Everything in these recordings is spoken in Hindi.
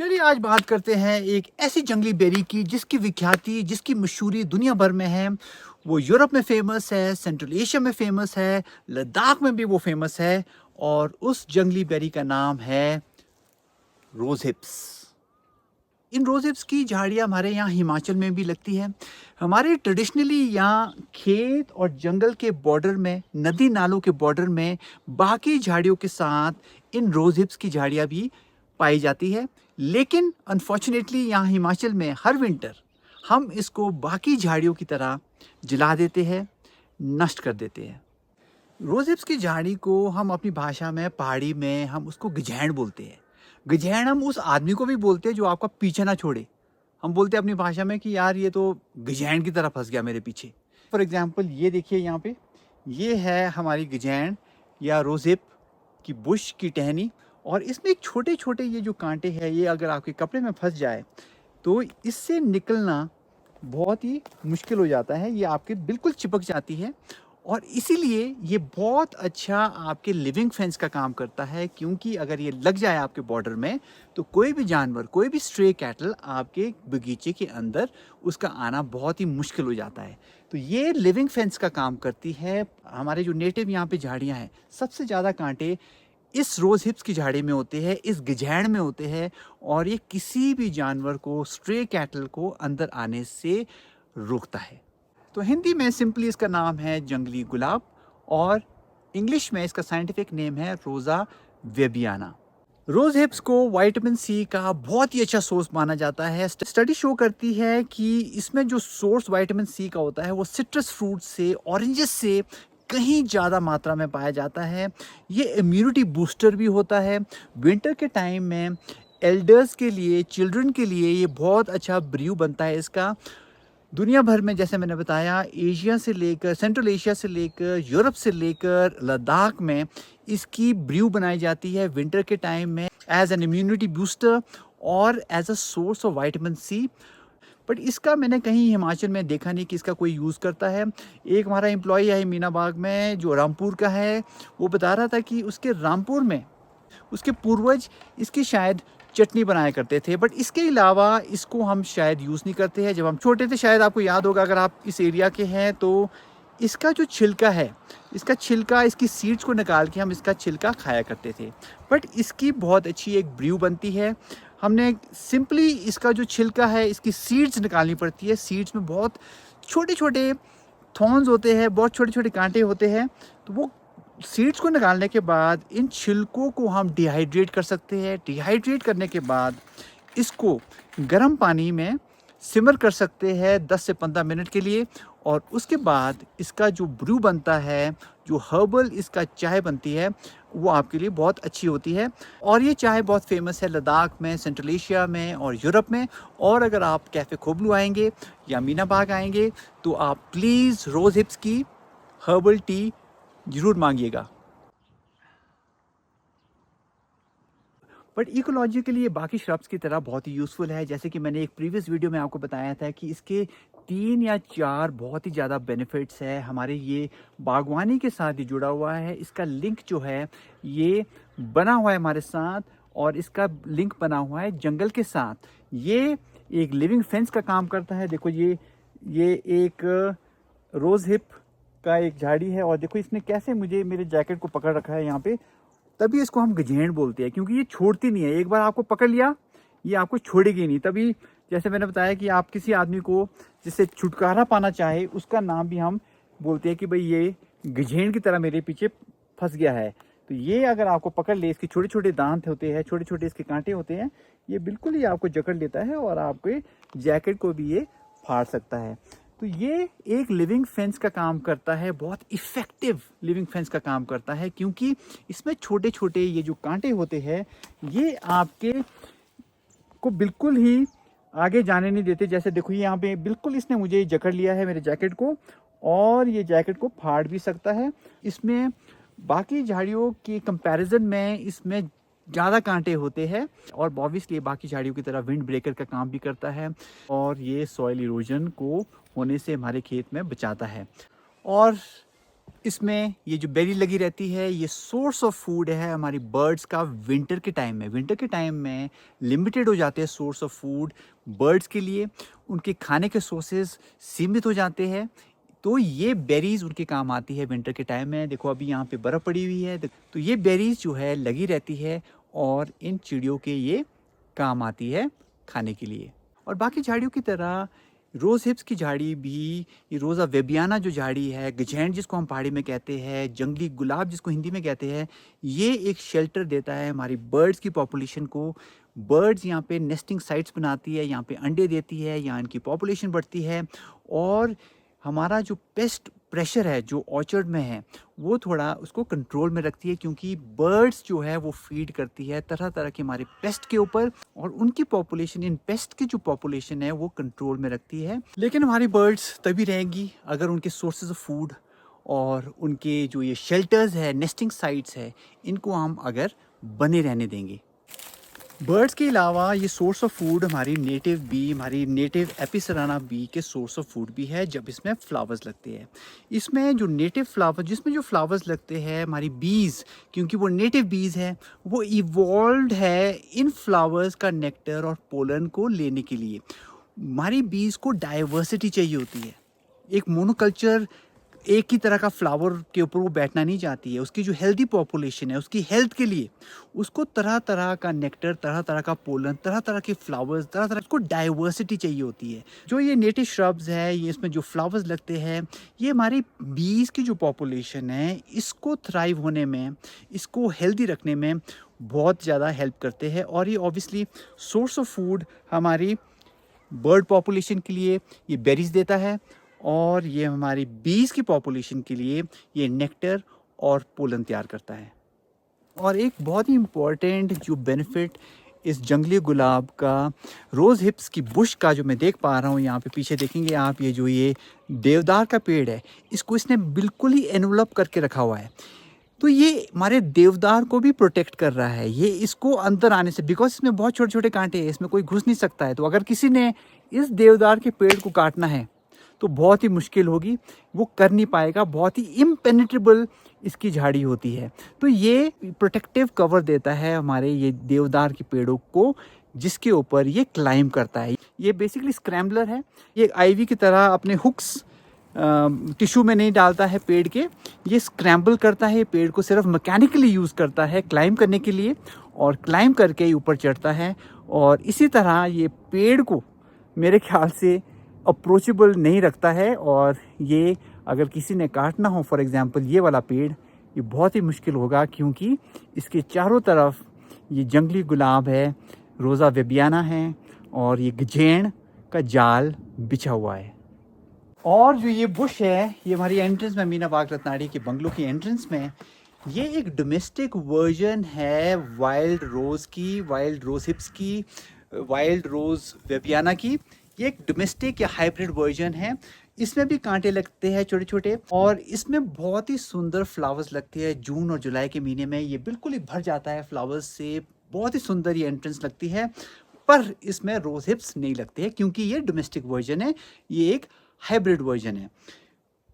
चलिए आज बात करते हैं एक ऐसी जंगली बेरी की जिसकी विख्याति जिसकी मशहूरी दुनिया भर में है। वो यूरोप में फेमस है, सेंट्रल एशिया में फेमस है, लद्दाख में भी वो फेमस है। और उस जंगली बेरी का नाम है रोज हिप्स। इन रोज हिप्स की झाड़ियाँ हमारे यहाँ हिमाचल में भी लगती है। हमारे ट्रेडिशनली यहाँ खेत और जंगल के बॉर्डर में, नदी नालों के बॉर्डर में बाकी झाड़ियों के साथ इन रोज हिप्स की झाड़ियाँ भी पाई जाती है। लेकिन अनफॉर्चुनेटली यहाँ हिमाचल में हर विंटर हम इसको बाकी झाड़ियों की तरह जला देते हैं, नष्ट कर देते हैं। रोज हिप्स की झाड़ी को हम अपनी भाषा में, पहाड़ी में हम उसको गजैंड बोलते हैं। गजैंड हम उस आदमी को भी बोलते हैं जो आपका पीछे ना छोड़े। हम बोलते हैं अपनी भाषा में कि यार ये तो गजैंड की तरह फंस गया मेरे पीछे। फॉर एग्जांपल ये देखिए यहाँ पे, ये है हमारी गजैंड या रोज हिप की बुश की टहनी। और इसमें छोटे छोटे ये जो कांटे हैं, ये अगर आपके कपड़े में फंस जाए तो इससे निकलना बहुत ही मुश्किल हो जाता है। ये आपके बिल्कुल चिपक जाती है और इसीलिए ये बहुत अच्छा आपके लिविंग फेंस का काम करता है, क्योंकि अगर ये लग जाए आपके बॉर्डर में तो कोई भी जानवर, कोई भी स्ट्रे कैटल आपके बगीचे के अंदर उसका आना बहुत ही मुश्किल हो जाता है। तो ये लिविंग फेंस का काम करती है। हमारे जो नेटिव यहाँ पे झाड़ियाँ हैं, सबसे ज़्यादा कांटे इस रोज हिप्स की झाड़ी में होते हैं, इस गजैंड में होते हैं। और ये किसी भी जानवर को, स्ट्रे कैटल को अंदर आने से रोकता है। तो हिंदी में सिंपली इसका नाम है जंगली गुलाब और इंग्लिश में इसका साइंटिफिक नेम है रोजा वेबियाना। रोज हिप्स को विटामिन सी का बहुत ही अच्छा सोर्स माना जाता है। स्टडी शो करती है कि इसमें जो सोर्स विटामिन सी का होता है वो सिट्रस फ्रूट से, ऑरेंजेस से कहीं ज़्यादा मात्रा में पाया जाता है। ये इम्यूनिटी बूस्टर भी होता है। विंटर के टाइम में एल्डर्स के लिए, चिल्ड्रन के लिए ये बहुत अच्छा ब्रू बनता है इसका। दुनिया भर में जैसे मैंने बताया, एशिया से लेकर, सेंट्रल एशिया से लेकर, यूरोप से लेकर लद्दाख में इसकी ब्रू बनाई जाती है विंटर के टाइम में एज एन इम्यूनिटी बूस्टर और as a source of vitamin C. But इसका मैंने कहीं हिमाचल में देखा नहीं कि इसका कोई यूज़ करता है। एक हमारा एम्प्लॉई है मीना बाग में जो रामपुर का है, वो बता रहा था कि उसके रामपुर में उसके पूर्वज इसकी शायद चटनी बनाया करते थे। बट इसके अलावा इसको हम शायद यूज़ नहीं करते हैं। जब हम छोटे थे, शायद आपको याद होगा अगर आप इस एरिया के हैं, तो इसका जो छिलका है, इसका छिलका, इसकी सीड्स को निकाल के हम इसका छिलका खाया करते थे। बट इसकी बहुत अच्छी एक ब्रू बनती है। हमने सिंपली इसका जो छिलका है, इसकी सीड्स निकालनी पड़ती है। सीड्स में बहुत छोटे छोटे थॉर्न्स होते हैं, बहुत छोटे छोटे कांटे होते हैं। तो वो सीड्स को निकालने के बाद इन छिलकों को हम डिहाइड्रेट कर सकते हैं। डिहाइड्रेट करने के बाद इसको गर्म पानी में सिमर कर सकते हैं 10 से 15 मिनट के लिए। और उसके बाद इसका जो ब्रू बनता है, जो हर्बल इसका चाय बनती है, वो आपके लिए बहुत अच्छी होती है। और ये चाय बहुत फेमस है लद्दाख में, सेंट्रल एशिया में और यूरोप में। और अगर आप कैफ़े खोबलू आएंगे या मीना बाग आएंगे तो आप प्लीज़ रोज हिप्स की हर्बल टी ज़रूर मांगिएगा। बट इकोलॉजी के लिए बाकी श्रब्स की तरह बहुत ही यूज़फुल है। जैसे कि मैंने एक प्रीवियस वीडियो में आपको बताया था कि इसके 3 या 4 बहुत ही ज़्यादा बेनिफिट्स है। हमारे ये बागवानी के साथ ही जुड़ा हुआ है। इसका लिंक जो है ये बना हुआ है हमारे साथ, और इसका लिंक बना हुआ है जंगल के साथ। ये एक लिविंग फेंस का काम करता है। देखो ये एक रोज़ हिप का एक झाड़ी है, और देखो इसने कैसे मुझे मेरे जैकेट को पकड़ रखा है यहाँ पे। तभी इसको हम गजैंड बोलते हैं, क्योंकि ये छोड़ती नहीं है। एक बार आपको पकड़ लिया, ये आपको छोड़ेगी नहीं। तभी जैसे मैंने बताया कि आप किसी आदमी को जिससे छुटकारा पाना चाहे, उसका नाम भी हम बोलते हैं कि भाई ये गजैंड की तरह मेरे पीछे फंस गया है। तो ये अगर आपको पकड़ ले, इसके छोटे छोटे दांत होते हैं, छोटे छोटे इसके कांटे होते हैं, ये बिल्कुल ही आपको जकड़ लेता है और आपके जैकेट को भी ये फाड़ सकता है। तो ये एक लिविंग फेंस का काम करता है, बहुत इफ़ेक्टिव लिविंग फेंस का काम करता है, क्योंकि इसमें छोटे छोटे ये जो कांटे होते हैं, ये आपके को बिल्कुल ही आगे जाने नहीं देते। जैसे देखो यहाँ पे बिल्कुल इसने मुझे जकड़ लिया है मेरे जैकेट को, और ये जैकेट को फाड़ भी सकता है। इसमें बाकी झाड़ियों के कंपैरिजन में इसमें ज़्यादा कांटे होते हैं, और ऑब्वियसली बाकी झाड़ियों की तरह विंड ब्रेकर का काम भी करता है, और ये सॉइल इरोजन को होने से हमारे खेत में बचाता है। और इसमें ये जो बेरी लगी रहती है ये सोर्स ऑफ फूड है हमारी बर्ड्स का विंटर के टाइम में। विंटर के टाइम में लिमिटेड हो जाते हैं सोर्स ऑफ फूड बर्ड्स के लिए, उनके खाने के सोर्सेज सीमित हो जाते हैं, तो ये बेरीज उनके काम आती है विंटर के टाइम में। देखो अभी यहाँ पे बर्फ़ पड़ी हुई है, तो ये बेरीज जो है लगी रहती है और इन चिड़ियों के ये काम आती है खाने के लिए। और बाकी झाड़ियों की तरह रोज़ हिप्स की झाड़ी भी, ये रोज़ा वेबियाना जो झाड़ी है, गजेंट जिसको हम पहाड़ी में कहते हैं, जंगली गुलाब जिसको हिंदी में कहते हैं, ये एक शेल्टर देता है हमारी बर्ड्स की पॉपुलेशन को। बर्ड्स यहाँ पे नेस्टिंग साइट्स बनाती है, यहाँ पे अंडे देती है, यहाँ इनकी पॉपुलेशन बढ़ती है। और हमारा जो पेस्ट प्रेशर है जो ऑर्चर्ड में है वो थोड़ा उसको कंट्रोल में रखती है, क्योंकि बर्ड्स जो है वो फीड करती है तरह तरह के हमारे पेस्ट के ऊपर, और उनकी पॉपुलेशन, इन पेस्ट की जो पॉपुलेशन है वो कंट्रोल में रखती है। लेकिन हमारी बर्ड्स तभी रहेंगी अगर उनके सोर्सेज ऑफ फूड और उनके जो ये शेल्टर्स है, नेस्टिंग साइट्स है, इनको हम अगर बने रहने देंगे। बर्ड्स के अलावा ये सोर्स ऑफ फूड हमारी नेटिव बी, हमारी नेटिव एपिसेराना बी के सोर्स ऑफ फूड भी है जब इसमें फ्लावर्स लगते हैं। इसमें जो नेटिव फ्लावर, जिसमें जो फ्लावर्स लगते हैं हमारी बीज, क्योंकि वो नेटिव बीज है, वो इवॉल्व्ड है इन फ्लावर्स का नेक्टर और पोलन को लेने के लिए। हमारी बीज को डाइवर्सिटी चाहिए होती है। एक मोनोकल्चर एक ही तरह का फ्लावर के ऊपर वो बैठना नहीं चाहती है। उसकी जो हेल्दी पॉपुलेशन है, उसकी हेल्थ के लिए उसको तरह तरह का नेक्टर, तरह तरह का पोलन, तरह तरह के फ्लावर्स, तरह तरह को डाइवर्सिटी चाहिए होती है। जो ये नेटिव श्रब्स है, ये इसमें जो फ्लावर्स लगते हैं, ये हमारी बीज की जो पॉपुलेशन है इसको थ्राइव होने में, इसको हेल्दी रखने में बहुत ज़्यादा हेल्प करते हैं। और ये ऑब्वियसली सोर्स ऑफ फूड हमारी बर्ड पॉपुलेशन के लिए ये बेरीज देता है, और ये हमारी बीज की पॉपुलेशन के लिए ये नेक्टर और पोलन तैयार करता है। और एक बहुत ही इम्पॉर्टेंट जो बेनिफिट इस जंगली गुलाब का, रोज़ हिप्स की बुश का, जो मैं देख पा रहा हूँ यहाँ पे पीछे देखेंगे आप, ये जो ये देवदार का पेड़ है, इसको इसने बिल्कुल ही एनवलप करके रखा हुआ है। तो ये हमारे देवदार को भी प्रोटेक्ट कर रहा है, ये इसको अंदर आने से, बिकॉज इसमें बहुत छोटे छोटे कांटे हैं, इसमें कोई घुस नहीं सकता है। तो अगर किसी ने इस देवदार के पेड़ को काटना है तो बहुत ही मुश्किल होगी, वो कर नहीं पाएगा, बहुत ही इम्पेनिट्रेबल इसकी झाड़ी होती है। तो ये प्रोटेक्टिव कवर देता है हमारे ये देवदार के पेड़ों को, जिसके ऊपर ये क्लाइम करता है। ये बेसिकली स्क्रैम्बलर है, ये आईवी की तरह अपने हुक्स टिश्यू में नहीं डालता है पेड़ के, ये स्क्रैम्बल करता है, पेड़ को सिर्फ मैकेनिकली यूज़ करता है क्लाइम करने के लिए, और क्लाइम करके ही ऊपर चढ़ता है। और इसी तरह ये पेड़ को मेरे ख्याल से अप्रोचेबल नहीं रखता है, और ये अगर किसी ने काटना हो, फॉर एग्जांपल ये वाला पेड़, ये बहुत ही मुश्किल होगा, क्योंकि इसके चारों तरफ ये जंगली गुलाब है, रोज़ा वेबियाना है, और ये गजेंड का जाल बिछा हुआ है। और जो ये बुश है, ये हमारी एंट्रेंस में, मीना बाग रत्नाड़ी के बंगलों की एंट्रेंस में, ये एक डोमेस्टिक वर्जन है वाइल्ड रोज़ की, वाइल्ड रोज़ हिप्स की, वाइल्ड रोज़ वेबियाना की। ये एक डोमेस्टिक या हाइब्रिड वर्जन है। इसमें भी कांटे लगते हैं छोटे छोटे, और इसमें बहुत ही सुंदर फ्लावर्स लगते हैं। जून और जुलाई के महीने में ये बिल्कुल ही भर जाता है फ्लावर्स से, बहुत ही सुंदर ये एंट्रेंस लगती है। पर इसमें रोज़ हिप्स नहीं लगते हैं, क्योंकि ये डोमेस्टिक वर्जन है, ये एक हाइब्रिड वर्जन है।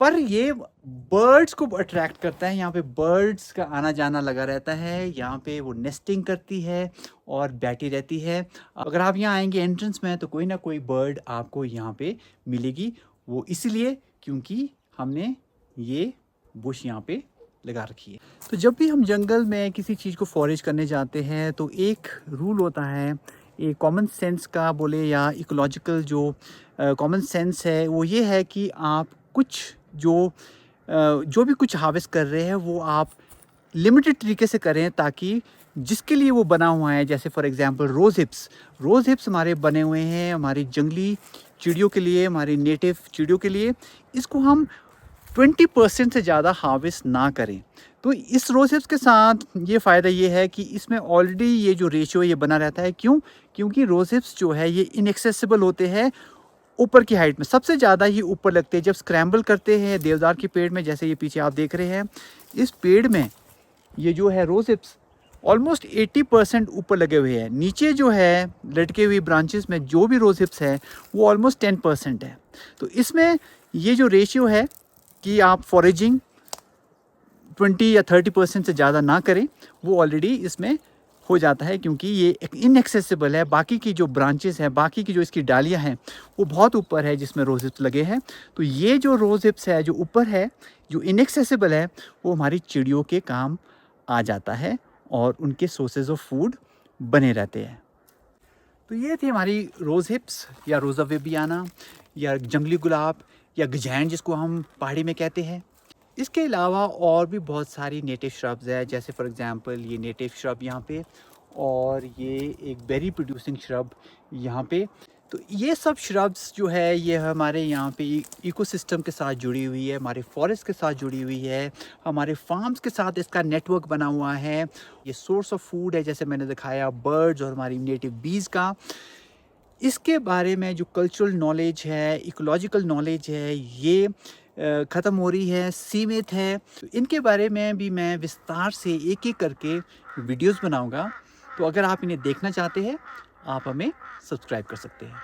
पर ये बर्ड्स को अट्रैक्ट करता है, यहाँ पे बर्ड्स का आना जाना लगा रहता है, यहाँ पे वो नेस्टिंग करती है और बैठी रहती है। अगर आप यहाँ आएंगे एंट्रेंस में तो कोई ना कोई बर्ड आपको यहाँ पे मिलेगी, वो इसलिए क्योंकि हमने ये बुश यहाँ पे लगा रखी है। तो जब भी हम जंगल में किसी चीज़ को फॉरेज करने जाते हैं तो एक रूल होता है, एक कॉमन सेंस का बोले या इकोलॉजिकल जो कॉमन सेंस है, वो ये है कि आप कुछ जो भी कुछ हार्वेस्ट कर रहे हैं वो आप लिमिटेड तरीके से करें, ताकि जिसके लिए वो बना हुआ है, जैसे फॉर एग्जांपल रोज़ हिप्स हमारे बने हुए हैं हमारी जंगली चिड़ियों के लिए, हमारी नेटिव चिड़ियों के लिए, इसको हम 20% से ज़्यादा हार्वेस्ट ना करें। तो इस रोज़ हिप्स के साथ ये फ़ायदा ये है कि इसमें ऑलरेडी ये जो रेशियो ये बना रहता है। क्यों? क्योंकि रोज़ हिप्स जो है ये इनएक्सेसिबल होते हैं ऊपर की हाइट में, सबसे ज़्यादा ये ऊपर लगते हैं। जब स्क्रैम्बल करते हैं देवदार के पेड़ में, जैसे ये पीछे आप देख रहे हैं, इस पेड़ में ये जो है रोज़ हिप्स ऑलमोस्ट 80% ऊपर लगे हुए हैं। नीचे जो है लटके हुई ब्रांचेस में जो भी रोज़ हिप्स है वो ऑलमोस्ट 10% है। तो इसमें ये जो रेशियो है कि आप फॉरेजिंग 20 या 30% से ज़्यादा ना करें, वो ऑलरेडी इसमें हो जाता है, क्योंकि ये एक इनएक्सेसिबल है। बाकी की जो ब्रांचेस हैं, बाकी की जो इसकी डालियाँ हैं, वो बहुत ऊपर है जिसमें रोज़ हिप्स लगे हैं। तो ये जो रोज़ हिप्स है जो ऊपर है, जो इनएक्सेसिबल है, वो हमारी चिड़ियों के काम आ जाता है और उनके सोर्सेज ऑफ फूड बने रहते हैं। तो ये थी हमारी रोज़ हिप्स या रोज़ा वेबियाना या जंगली गुलाब या गजैन जिसको हम पहाड़ी में कहते हैं। इसके अलावा और भी बहुत सारी नेटिव श्रब्स है, जैसे फॉर एग्जांपल ये नेटिव श्रब यहाँ पे, और ये एक बेरी प्रोड्यूसिंग श्रब यहाँ पे। तो ये सब श्रब्स जो है ये हमारे यहाँ पे इकोसिस्टम के साथ जुड़ी हुई है, हमारे फॉरेस्ट के साथ जुड़ी हुई है, हमारे फार्म्स के साथ इसका नेटवर्क बना हुआ है। ये सोर्स ऑफ फूड है, जैसे मैंने दिखाया बर्ड्स और हमारी नेटिव बीज का। इसके बारे में जो कल्चरल नॉलेज है, इकोलॉजिकल नॉलेज है, ये ख़त्म हो रही है, सीमित है। तो इनके बारे में भी मैं विस्तार से एक-एक करके वीडियोज़ बनाऊँगा। तो अगर आप इन्हें देखना चाहते हैं, आप हमें सब्सक्राइब कर सकते हैं।